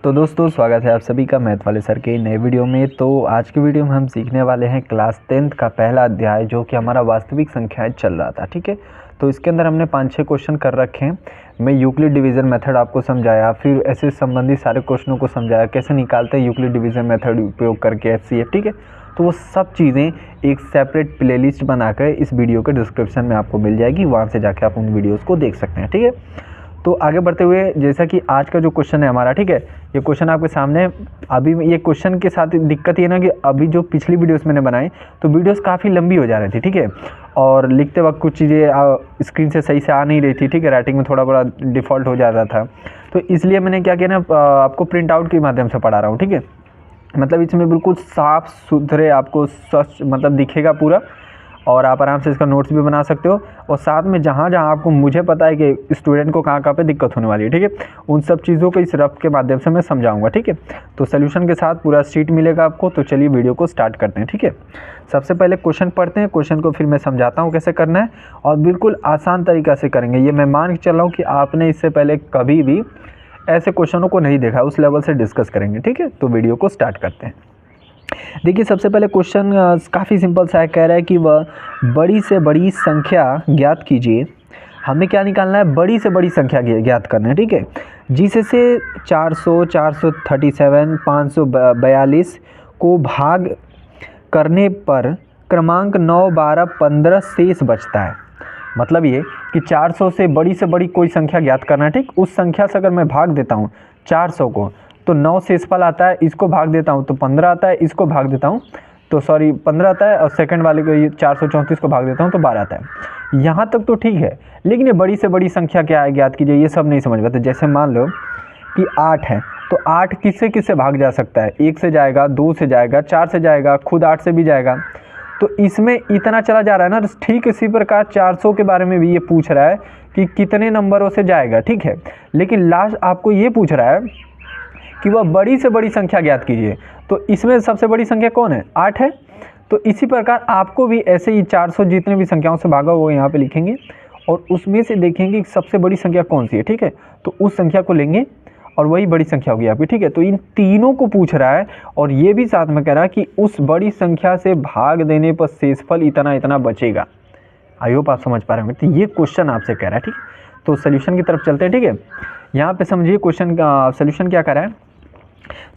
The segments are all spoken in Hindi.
तो दोस्तों स्वागत है आप सभी का मैथ वाले सर के नए वीडियो में। तो आज की वीडियो में हम सीखने वाले हैं क्लास 10th का पहला अध्याय जो कि हमारा वास्तविक संख्याएं चल रहा था। ठीक है, तो इसके अंदर हमने 5-6 क्वेश्चन कर रखे हैं। मैं यूक्लिड डिवीज़न मेथड आपको समझाया, फिर ऐसे संबंधित सारे क्वेश्चनों को समझाया कैसे निकालते हैं यूक्लिड डिवीज़न मेथड उपयोग करके एचसीएफ। ठीक है, तो वो सब चीज़ें एक सेपरेट प्लेलिस्ट बनाकर इस वीडियो के डिस्क्रिप्शन में आपको मिल जाएगी, वहाँ से जाके आप उन वीडियोज़ को देख सकते हैं। ठीक है, तो आगे बढ़ते हुए जैसा कि आज का जो क्वेश्चन है हमारा, ठीक है, ये क्वेश्चन आपके सामने। अभी ये क्वेश्चन के साथ दिक्कत ये ना कि अभी जो पिछली वीडियोस मैंने बनाई तो वीडियोस काफ़ी लंबी हो जा रही थी। ठीक है, और लिखते वक्त कुछ चीज़ें स्क्रीन से सही से आ नहीं रही थी। ठीक है, राइटिंग में थोड़ा बड़ा डिफ़ॉल्ट हो जाता था, तो इसलिए मैंने क्या किया ना, आपको प्रिंट आउट के माध्यम से पढ़ा रहा हूँ। ठीक है, मतलब इसमें बिल्कुल साफ़ सुथरे आपको स्वच्छ मतलब दिखेगा पूरा, और आप आराम से इसका नोट्स भी बना सकते हो। और साथ में जहाँ जहाँ आपको मुझे पता है कि स्टूडेंट को कहाँ कहाँ पे दिक्कत होने वाली है, ठीक है, उन सब चीज़ों को इस रफ के माध्यम से मैं समझाऊंगा। ठीक है, तो सोल्यूशन के साथ पूरा शीट मिलेगा आपको। तो चलिए वीडियो को स्टार्ट करते हैं। ठीक है, सबसे पहले क्वेश्चन पढ़ते हैं, क्वेश्चन को फिर मैं समझाता हूँ कैसे करना है, और बिल्कुल आसान तरीक़ा से करेंगे। ये मैं मान के चल रहा हूँ कि आपने इससे पहले कभी भी ऐसे क्वेश्चनों को नहीं देखा, उस लेवल से डिस्कस करेंगे। ठीक है, तो वीडियो को स्टार्ट करते हैं। देखिए, सबसे पहले क्वेश्चन काफ़ी सिंपल सा है। कह रहा है कि वह बड़ी से बड़ी संख्या ज्ञात कीजिए। हमें क्या निकालना है? बड़ी से बड़ी संख्या ज्ञात करना है। ठीक है, जिससे 400, 437, 542 को भाग करने पर क्रमांक 9, 12, 15 शेष बचता है। मतलब ये कि 400 से बड़ी कोई संख्या ज्ञात करना है। ठीक, उस संख्या से अगर मैं भाग देता हूँ 400 को तो 9 शेषफल आता है, इसको भाग देता हूँ तो 15 आता है, इसको भाग देता हूँ तो 15 आता है, और सेकंड वाले को ये 434 को भाग देता हूँ तो 12 आता है। यहाँ तक तो ठीक है, लेकिन ये बड़ी से बड़ी संख्या क्या है ज्ञात कीजिए, ये सब नहीं समझ पाते। जैसे मान लो कि 8 है, तो 8 किससे किससे भाग जा सकता है? 1 से जाएगा, 2 से जाएगा, 4 से जाएगा, खुद 8 से भी जाएगा। तो इसमें इतना चला जा रहा है ना। ठीक इसी प्रकार 400 के बारे में भी ये पूछ रहा है कि कितने नंबरों से जाएगा। ठीक है, लेकिन लास्ट आपको ये पूछ रहा है कि वह बड़ी से बड़ी संख्या ज्ञात कीजिए। तो इसमें सबसे बड़ी संख्या कौन है? 8 है। तो इसी प्रकार आपको भी ऐसे ही 400 जितने भी संख्याओं से भागा वो यहाँ पे लिखेंगे, और उसमें से देखेंगे कि सबसे बड़ी संख्या कौन सी है। ठीक है, तो उस संख्या को लेंगे और वही बड़ी संख्या होगी आपकी। ठीक है, तो इन तीनों को पूछ रहा है, और ये भी साथ में कह रहा है कि उस बड़ी संख्या से भाग देने पर शेषफल इतना इतना बचेगा। आई होप आप समझ पा रहे होंगे। तो ये क्वेश्चन आपसे कह रहा है। ठीक, तो सोल्यूशन की तरफ चलते हैं। ठीक है, यहाँ पे समझिए क्वेश्चन का सोल्यूशन क्या कर रहा है।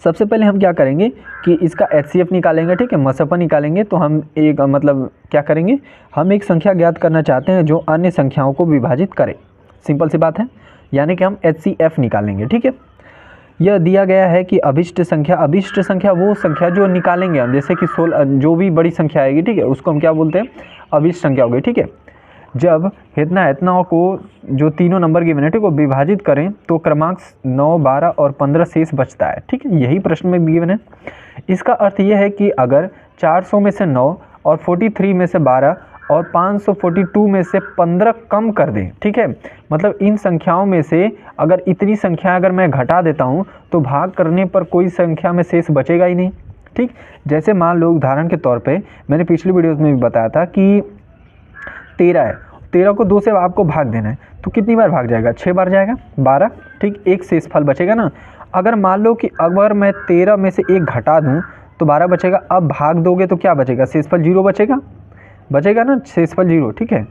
सबसे पहले हम क्या करेंगे कि इसका एचसीएफ निकालेंगे। ठीक है, मसपा निकालेंगे। तो हम एक मतलब क्या करेंगे, हम एक संख्या ज्ञात करना चाहते हैं जो अन्य संख्याओं को विभाजित करे। सिंपल सी बात है, यानी कि हम एचसीएफ निकालेंगे। ठीक है, यह दिया गया है कि अभिष्ट संख्या वो संख्या जो निकालेंगे हम, जैसे कि 16 जो भी बड़ी संख्या आएगी, ठीक है, उसको हम क्या बोलते हैं? अभिष्ट संख्या हो गई। ठीक है, जब इतना को जो तीनों नंबर गिवन है, ठीक है, विभाजित करें तो क्रमांक 9, 12 और 15 शेष बचता है। ठीक है, यही प्रश्न में गिवन है। इसका अर्थ यह है कि अगर 400 में से 9 और 43 में से 12 और 542 में से 15 कम कर दें, ठीक है, मतलब इन संख्याओं में से अगर इतनी संख्या अगर मैं घटा देता हूं तो भाग करने पर कोई संख्या में शेष बचेगा ही नहीं। ठीक, जैसे मान लो उदाहरण के तौर पे मैंने पिछली वीडियोस में भी बताया था कि 13 है, 13 को 2 से आपको भाग देना है, तो कितनी बार भाग जाएगा? 6 बार जाएगा, 12। ठीक, एक शेषफल बचेगा ना। अगर मान लो कि अगर मैं 13 में से 1 घटा दूं तो 12 बचेगा। अब भाग दोगे तो क्या बचेगा? शेषफल 0 बचेगा ना, शेषफल 0। ठीक है,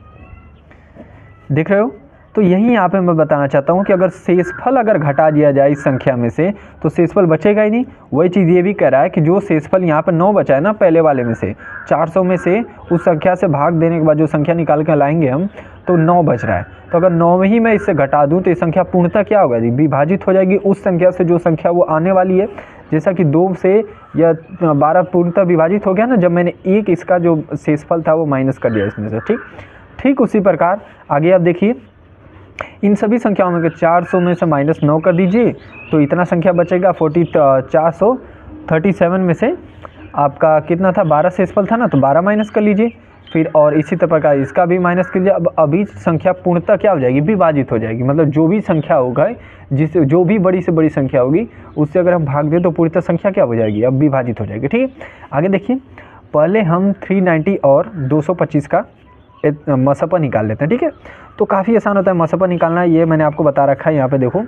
देख रहे हो? तो यही यहाँ पे मैं बताना चाहता हूँ कि अगर शेषफल अगर घटा दिया जाए इस संख्या में से तो शेषफल बचेगा ही नहीं। वही चीज़ ये भी कह रहा है कि जो शेषफल यहाँ पे 9 बचा है ना पहले वाले में से, 400 में से उस संख्या से भाग देने के बाद जो संख्या निकाल के लाएंगे हम, तो 9 बच रहा है। तो अगर 9 में ही मैं इससे घटा दूँ तो ये संख्या पूर्णतः क्या होगा जी? विभाजित हो जाएगी उस संख्या से जो संख्या वो आने वाली है। जैसा कि 2 से या 12 पूर्णतः विभाजित हो गया ना, जब मैंने एक इसका जो शेषफल था वो माइनस कर दिया इसमें से। ठीक उसी प्रकार आगे आप देखिए, इन सभी संख्याओं में 400 में से -9 कर दीजिए तो इतना संख्या बचेगा। 437 में से आपका कितना था? 12 शेषफल था ना, तो 12 माइनस कर लीजिए फिर, और इसी प्रकार इसका भी माइनस कीजिए। अब अभी संख्या पूर्णतः क्या हो जाएगी? विभाजित हो जाएगी। मतलब जो भी संख्या होगा, जिससे जो भी बड़ी से बड़ी संख्या होगी उससे अगर हम भाग दें तो पूर्णतः संख्या क्या हो जाएगी? अब विभाजित हो जाएगी। ठीक है, आगे देखिए, पहले हम 390 और 225 का मसपा निकाल लेते हैं। ठीक है, तो काफ़ी आसान होता है मसपा निकालना, ये मैंने आपको बता रखा है। यहाँ पे देखो,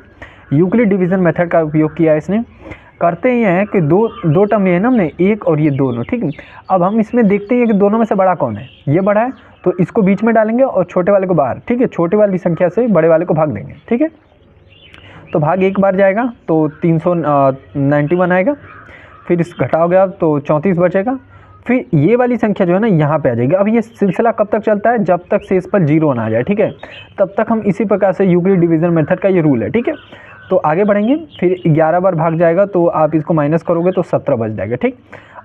यूक्लिड डिवीज़न मेथड का उपयोग किया है इसने। करते ये हैं कि दो टर्म ये है ना हमने, एक और ये दोनों, ठीक है। अब हम इसमें देखते हैं कि दोनों में से बड़ा कौन है, ये बड़ा है तो इसको बीच में डालेंगे और छोटे वाले को बाहर, ठीक है। छोटे वाली संख्या से बड़े वाले को भाग देंगे, ठीक है। तो भाग एक बार जाएगा तो 391 आएगा, फिर इस घटाओ गया तो 34 बचेगा, फिर ये वाली संख्या जो है ना यहाँ पे आ जाएगी। अब ये सिलसिला कब तक चलता है, जब तक शेषफल 0 ना आ जाए, ठीक है। तब तक हम इसी प्रकार से यूक्लिड डिवीज़न मेथड का ये रूल है, ठीक है। तो आगे बढ़ेंगे, फिर 11 बार भाग जाएगा तो आप इसको माइनस करोगे तो 17 बच जाएगा, ठीक।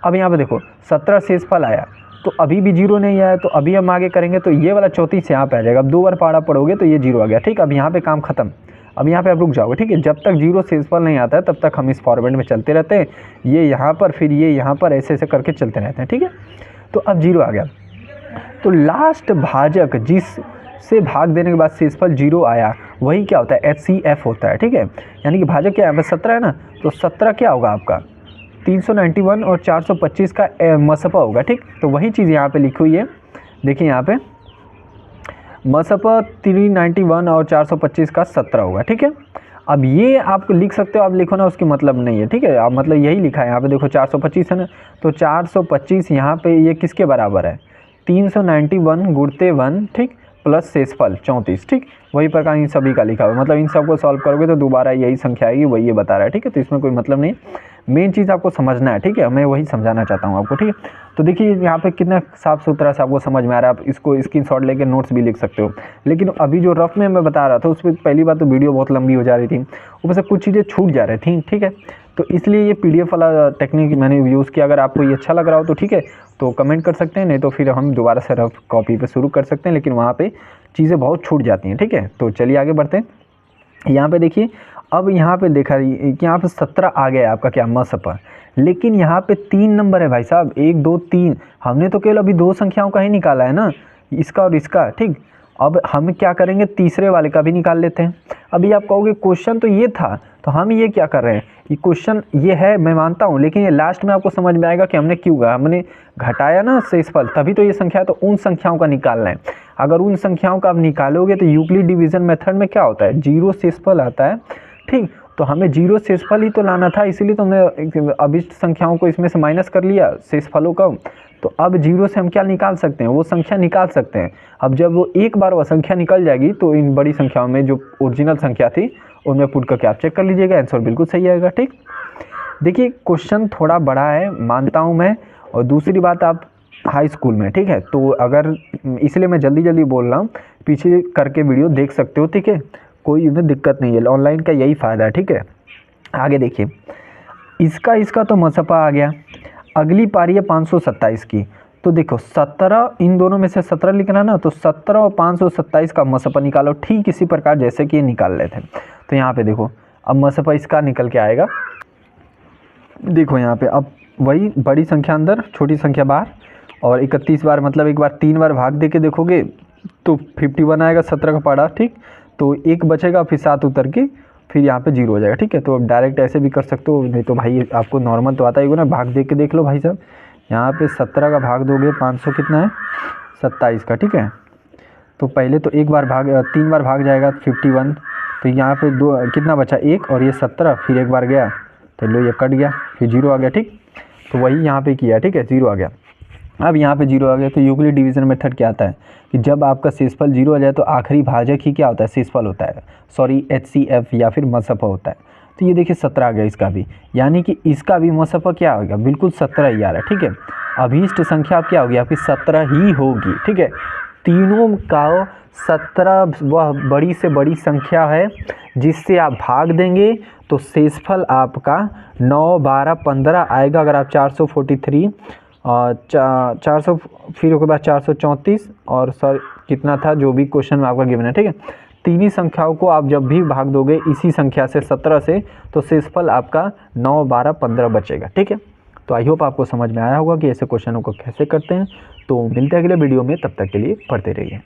अब यहाँ पे देखो 17 शेषफल आया तो अभी भी 0 नहीं आया, तो अभी हम आगे करेंगे तो ये वाला 34 यहाँ पे आ जाएगा। अब 2 बार पहाड़ा पढ़ोगे तो ये 0 आ गया, ठीक। अब यहाँ पे काम खत्म, अब यहाँ पे आप रुक जाओगे, ठीक है। जब तक 0 शेषफल नहीं आता है तब तक हम इस फॉर्मेट में चलते रहते हैं, ये यहाँ पर फिर ये यहाँ पर ऐसे ऐसे करके चलते रहते हैं, ठीक है। तो अब 0 आ गया, तो लास्ट भाजक जिस से भाग देने के बाद शेषफल 0 आया वही क्या होता है, HCF होता है, ठीक है। यानी कि भाजक क्या है, 17 है ना, तो 17 क्या होगा आपका 391 और 425 का मसपा होगा, ठीक। तो वही चीज़ यहाँ पे लिखी हुई है, देखिए यहाँ पे मसपा 391 और 425 का 17 होगा, ठीक है। अब ये आप लिख सकते हो, आप लिखो ना उसकी मतलब नहीं है, ठीक है। आप मतलब यही लिखा है यहाँ पे, देखो 425 है ना, तो 425 यहाँ पे ये किसके बराबर है, 391 गुणते 1, ठीक, प्लस शेषफल 34, ठीक। वही प्रकार इन सभी का लिखा हुआ, मतलब इन सबको सॉल्व करोगे तो दोबारा यही संख्या आएगी, वही ये बता रहा है, ठीक है। तो इसमें कोई मतलब नहीं, मेन चीज़ आपको समझना है, ठीक है। मैं वही समझाना चाहता हूँ आपको, ठीक है। तो देखिए यहाँ पे कितना साफ़ सुथरा से आपको समझ में आ रहा है, आप इसको स्क्रीनशॉट लेके नोट्स भी लिख सकते हो। लेकिन अभी जो रफ में मैं बता रहा था उसमें पहली बात तो वीडियो बहुत लंबी हो जा रही थी, ऊपर से कुछ चीज़ें छूट जा रही थी, ठीक है। तो इसलिए ये PDF वाला टेक्निक मैंने यूज़ किया। अगर आपको ये अच्छा लग रहा हो तो ठीक है, तो कमेंट कर सकते हैं, नहीं तो फिर हम दोबारा से रफ कॉपी पे शुरू कर सकते हैं, लेकिन वहाँ पे चीज़ें बहुत छूट जाती हैं, ठीक है। तो चलिए आगे बढ़ते हैं। यहाँ पे देखिए, अब यहाँ पे देखा कि यहाँ पे 17 आ गया आपका क्या मसपा, लेकिन यहाँ पे 3 नंबर है भाई साहब, 1 2 3। हमने तो केवल अभी 2 संख्याओं का ही निकाला है ना, इसका और इसका, ठीक। अब हम क्या करेंगे, तीसरे वाले का भी निकाल लेते हैं। अभी आप कहोगे क्वेश्चन तो ये था, तो हम ये क्या कर रहे हैं, ये क्वेश्चन ये है मैं मानता हूँ, लेकिन ये लास्ट में आपको समझ में आएगा कि हमने क्यों कहा, हमने घटाया ना शेषफल, तभी तो ये संख्या, तो उन संख्याओं का निकालना है। अगर उन संख्याओं का आप निकालोगे तो यूक्लिड डिवीज़न मेथड में क्या होता है, 0 शेषफल आता है, ठीक। तो हमें 0 शेषफल ही तो लाना था, इसीलिए तो हमने अभिष्ट संख्याओं को इसमें से माइनस कर लिया शेषफलों का। तो अब 0 से हम क्या निकाल सकते हैं, वो संख्या निकाल सकते हैं। अब जब वो एक बार वह संख्या निकल जाएगी तो इन बड़ी संख्याओं में जो ओरिजिनल संख्या थी उनमें पुट करके आप चेक कर लीजिएगा, आंसर बिल्कुल सही आएगा, ठीक। देखिए क्वेश्चन थोड़ा बड़ा है मानता हूँ मैं, और दूसरी बात आप हाई स्कूल में, ठीक है। तो अगर इसलिए मैं जल्दी जल्दी बोल रहा हूँ, पीछे करके वीडियो देख सकते हो, ठीक है, कोई इसमें दिक्कत नहीं है, ऑनलाइन का यही फ़ायदा है, ठीक है। आगे देखिए, इसका तो मसपा आ गया। अगली पारी है 527 की, तो देखो 17, इन दोनों में से 17 लिखना ना, तो 17 और 527 का मसपा निकालो, ठीक इसी प्रकार जैसे कि ये निकाल रहे थे। तो यहाँ पे देखो, अब मसपा इसका निकल के आएगा, देखो यहाँ पे, अब वही बड़ी संख्या अंदर छोटी संख्या बाहर, और 31 बार मतलब एक बार 3 बार भाग दे के देखोगे तो 51 आएगा 17 का पारा, ठीक। तो 1 बचेगा, फिर 7 उतर के फिर यहाँ पे 0 हो जाएगा, ठीक है। तो अब डायरेक्ट ऐसे भी कर सकते हो, नहीं तो भाई आपको नॉर्मल तो आता ही होगा ना, भाग दे के देख लो भाई साहब। यहाँ पे 17 का भाग दोगे 500 कितना है 27 का, ठीक है। तो पहले तो 1 बार भाग 3 बार भाग जाएगा 51, तो यहाँ पे 2 कितना बचा 1 और ये 17, फिर 1 बार गया तो लो ये कट गया, फिर 0 आ गया, ठीक। तो वही यहाँ पे किया, ठीक है, 0 आ गया। अब यहाँ पे 0 आ गया, तो यूक्लिड डिवीज़न मेथड क्या आता है कि जब आपका शेषफल 0 आ जाए तो आखिरी भाजक ही क्या होता है, शेषफल होता है, सॉरी HCF या फिर मसपा होता है। तो ये देखिए 17 आ गया इसका भी, यानी कि इसका भी मसपा क्या होगा, बिल्कुल 17 ही आ रहा है, ठीक है। अभीष्ट संख्या आप क्या होगी, आपकी 17 ही होगी, ठीक है। तीनों का 17 वह बड़ी से बड़ी संख्या है जिससे आप भाग देंगे तो शेषफल आपका 9 12 15 आएगा। अगर आप 443 और 400 फिर उसके बाद 434 और सर कितना था जो भी क्वेश्चन में आपका गिवन है, ठीक है। तीन ही संख्याओं को आप जब भी भाग दोगे इसी संख्या से 17 से, तो शेषफल आपका 9 12 15 बचेगा, ठीक है। तो आई होप आपको समझ में आया होगा कि ऐसे क्वेश्चनों को कैसे करते हैं। तो मिलते हैं अगले वीडियो में, तब तक के लिए पढ़ते रहिए।